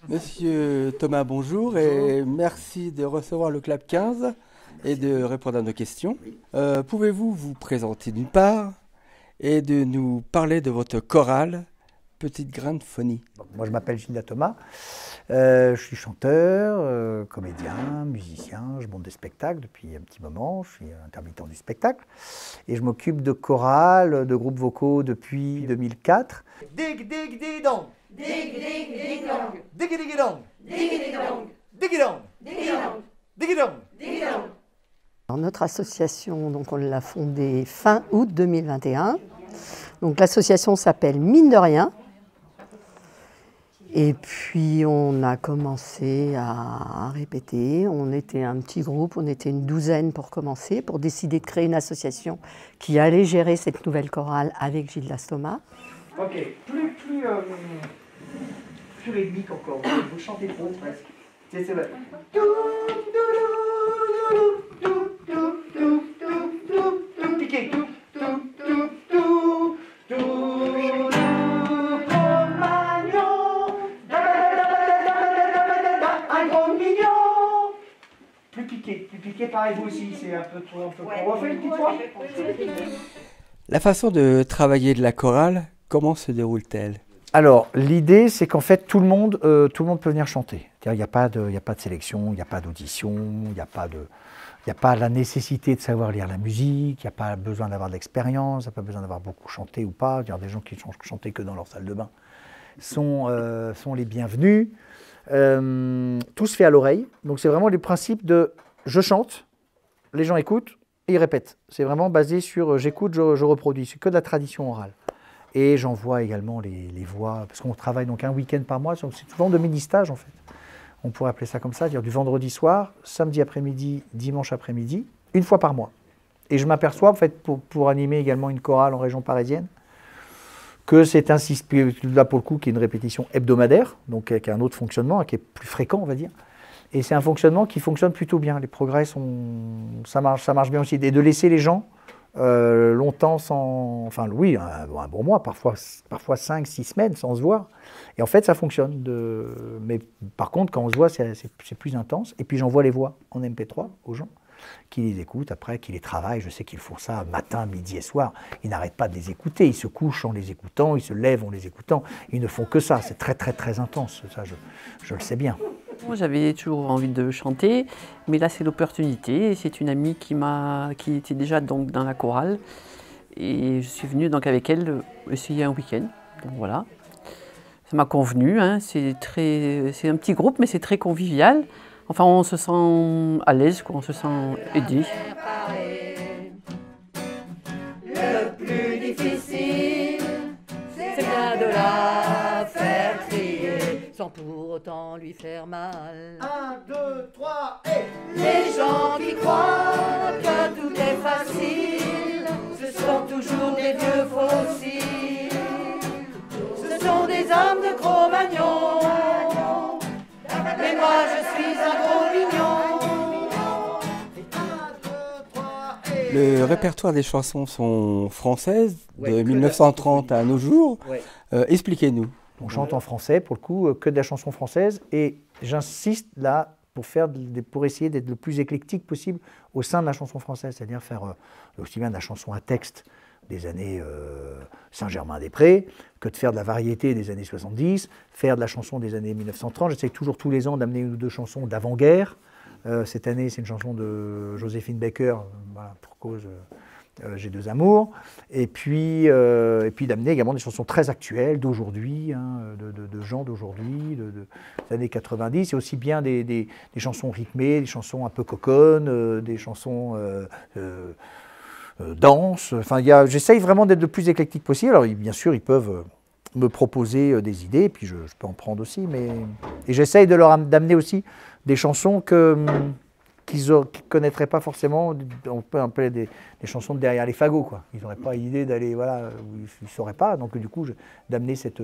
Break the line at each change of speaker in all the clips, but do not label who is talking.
Monsieur Thomas, bonjour et merci de recevoir le Club 15 et de répondre à nos questions. Pouvez-vous vous présenter d'une part et de nous parler de votre chorale Petite Grain de Phonie?
Moi, je m'appelle Gilda Thomas, je suis chanteur, comédien, musicien, je monte des spectacles depuis un petit moment, je suis intermittent du spectacle et je m'occupe de chorale, de groupes vocaux depuis 2004.
Dig dig dig dong.
Dig dig dig dong.
Diggy diggy dong.
Dig dig dong.
Diggy dong.
Dig dong.
Diggy dong.
Dig dong.
Alors, notre association, donc on l'a fondée fin août 2021. Donc l'association s'appelle Mine de Rien. Et puis on a commencé à répéter. On était un petit groupe, on était une douzaine pour commencer, pour décider de créer une association qui allait gérer cette nouvelle chorale avec Gilda Thomas.
Ok, plus rythmique encore, vous chantez trop presque. C'est vrai. Piqué. Plus piqué, pareil, vous aussi, c'est un peu trop. On refait une petite fois.
La façon de travailler de la chorale, comment se déroule-t-elle?
Alors, l'idée, c'est qu'en fait, tout le monde peut venir chanter. Il n'y a pas de sélection, il n'y a pas d'audition, il n'y a pas la nécessité de savoir lire la musique, il n'y a pas besoin d'avoir de l'expérience, il n'y a pas besoin d'avoir beaucoup chanté ou pas. Il y a des gens qui chantaient que dans leur salle de bain sont les bienvenus. Tout se fait à l'oreille. Donc, c'est vraiment le principe de je chante, les gens écoutent et ils répètent. C'est vraiment basé sur j'écoute, je reproduis. C'est que de la tradition orale. Et j'envoie également les voix, parce qu'on travaille donc un week-end par mois, c'est souvent de mini-stage en fait. On pourrait appeler ça comme ça, dire du vendredi soir, samedi après-midi, dimanche après-midi, une fois par mois. Et je m'aperçois, en fait, pour animer également une chorale en région parisienne, que c'est ainsi, là pour le coup, qui est une répétition hebdomadaire, donc avec un autre fonctionnement, qui est plus fréquent, on va dire. Et c'est un fonctionnement qui fonctionne plutôt bien. Les progrès ça marche bien aussi. Et de laisser les gens longtemps sans... Enfin oui, un bon mois, parfois 5-6 semaines sans se voir. Et en fait, ça fonctionne. Mais par contre, quand on se voit, c'est plus intense. Et puis j'envoie les voix en MP3 aux gens qui les écoutent après, qui les travaillent. Je sais qu'ils font ça matin, midi et soir. Ils n'arrêtent pas de les écouter. Ils se couchent en les écoutant, ils se lèvent en les écoutant. Ils ne font que ça. C'est très, très, très intense. Ça, je le sais bien.
Moi, j'avais toujours envie de chanter, mais là, c'est l'opportunité. C'est une amie qui était déjà donc dans la chorale. Et je suis venue donc avec elle essayer un week-end. Donc voilà. Ça m'a convenu. Hein. C'est un petit groupe, mais c'est très convivial. Enfin, on se sent à l'aise, on se sent aidé.
Le plus difficile, c'est bien de la faire crier, sans pour autant lui faire mal.
1, 2, 3, et...
Les gens qui croient que tout est facile, ce sont toujours des vieux fossiles. Ce sont des hommes de Cro-Magnon, mais moi je suis un gros mignon.
Le répertoire des chansons sont françaises, de 1930 à nos jours.
Ouais.
Expliquez-nous.
On chante en français, pour le coup, que de la chanson française. Et j'insiste là pour essayer d'être le plus éclectique possible au sein de la chanson française. C'est-à-dire faire aussi bien de la chanson à texte des années Saint-Germain-des-Prés que de faire de la variété des années 70, faire de la chanson des années 1930. J'essaie toujours tous les ans d'amener une ou deux chansons d'avant-guerre. Cette année, c'est une chanson de Joséphine Baker, voilà, pour cause... J'ai deux amours, et puis d'amener également des chansons très actuelles d'aujourd'hui, hein, de gens d'aujourd'hui, des années 90, et aussi bien des chansons rythmées, des chansons un peu coconnes, des chansons danse. Enfin, j'essaye vraiment d'être le plus éclectique possible. Alors bien sûr, ils peuvent me proposer des idées, et puis je peux en prendre aussi, et j'essaye d'amener aussi des chansons qu'ils ne connaîtraient pas forcément. On peut appeler des chansons de derrière les fagots, quoi. Ils n'auraient pas l'idée d'aller, voilà, ils ne sauraient pas. Donc du coup, d'amener cette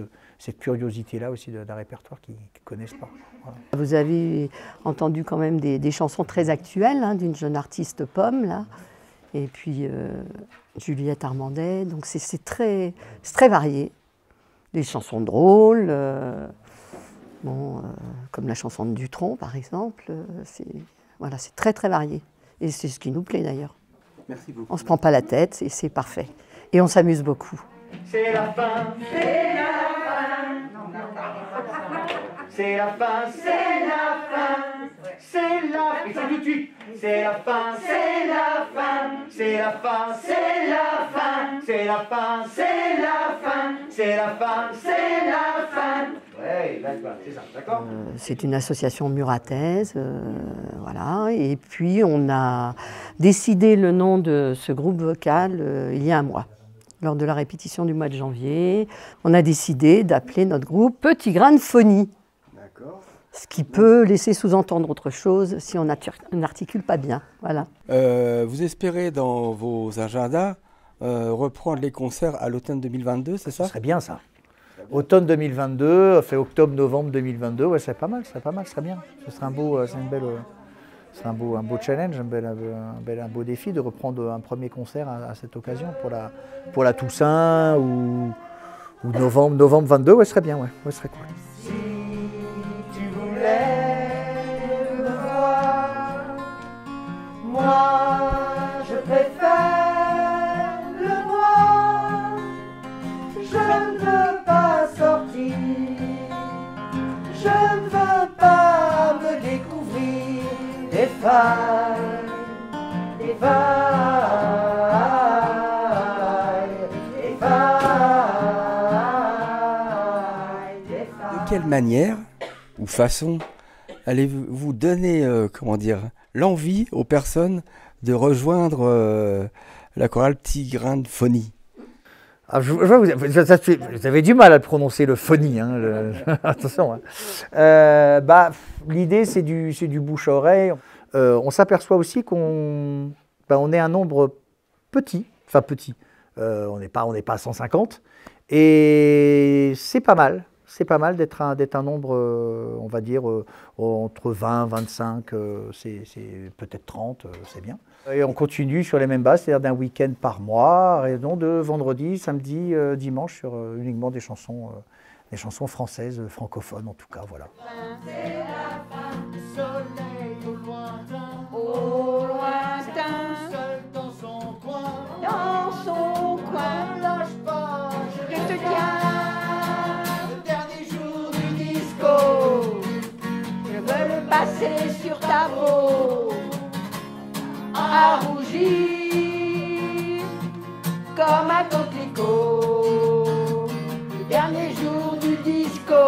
curiosité-là aussi d'un répertoire qu'ils ne connaissent pas. Voilà.
Vous avez entendu quand même des chansons très actuelles, hein, d'une jeune artiste Pomme, là. Et puis Juliette Armanet. Donc c'est très varié. Des chansons drôles. Bon, comme la chanson de Dutronc, par exemple. Voilà, c'est très très varié. Et c'est ce qui nous plaît d'ailleurs.
Merci beaucoup.
On ne se prend pas la tête et c'est parfait. Et on s'amuse beaucoup.
C'est la fin, c'est la fin. C'est la fin, c'est la fin. C'est la fin. Et c'est tout de suite. C'est la fin, c'est la fin. C'est la fin, c'est la fin. C'est la fin, c'est la fin. C'est la fin, c'est la fin. Ouais, d'accord, c'est ça, d'accord.
C'est une association murataise, voilà. Et puis on a décidé le nom de ce groupe vocal il y a un mois. Lors de la répétition du mois de janvier, on a décidé d'appeler notre groupe Petit Grain de Phonie.
D'accord.
Ce qui peut laisser sous-entendre autre chose si on n'articule pas bien. Voilà.
Vous espérez dans vos agendas reprendre les concerts à l'automne 2022, c'est ça?
Ce serait bien ça. Automne 2022, fait octobre-novembre 2022, ouais, c'est pas mal, ce serait bien. Ce serait un beau, un beau challenge, un beau défi de reprendre un premier concert à cette occasion pour la Toussaint ou novembre 22, ouais, ce serait bien, ouais, ce serait cool.
Si tu voulais me voir, moi je préfère le noir. Je ne veux pas sortir, je ne veux pas me découvrir des failles, des failles, des failles, des failles.
De quelle manière ou façon allez-vous donner l'envie aux personnes de rejoindre la chorale Petit Grain de Phonie?
Ah, je vois, vous avez du mal à le prononcer, le phonie, hein, attention. Hein. L'idée, c'est du bouche à oreille. On s'aperçoit aussi qu'on est un nombre petit, on n'est pas à 150, et c'est pas mal. C'est pas mal d'être un nombre, on va dire, entre 20, 25, c'est peut-être 30, c'est bien. Et on continue sur les mêmes bases, c'est-à-dire d'un week-end par mois, à raison de vendredi, samedi, dimanche, sur uniquement des chansons françaises, francophones en tout cas, voilà.
C'est la fin, le soleil au lointain, seul dans son coin, ne lâche pas, je te tiens. Le dernier jour du disco, je veux le passer sur ta peau, à rougir comme un coquelicot. Le dernier jour du disco.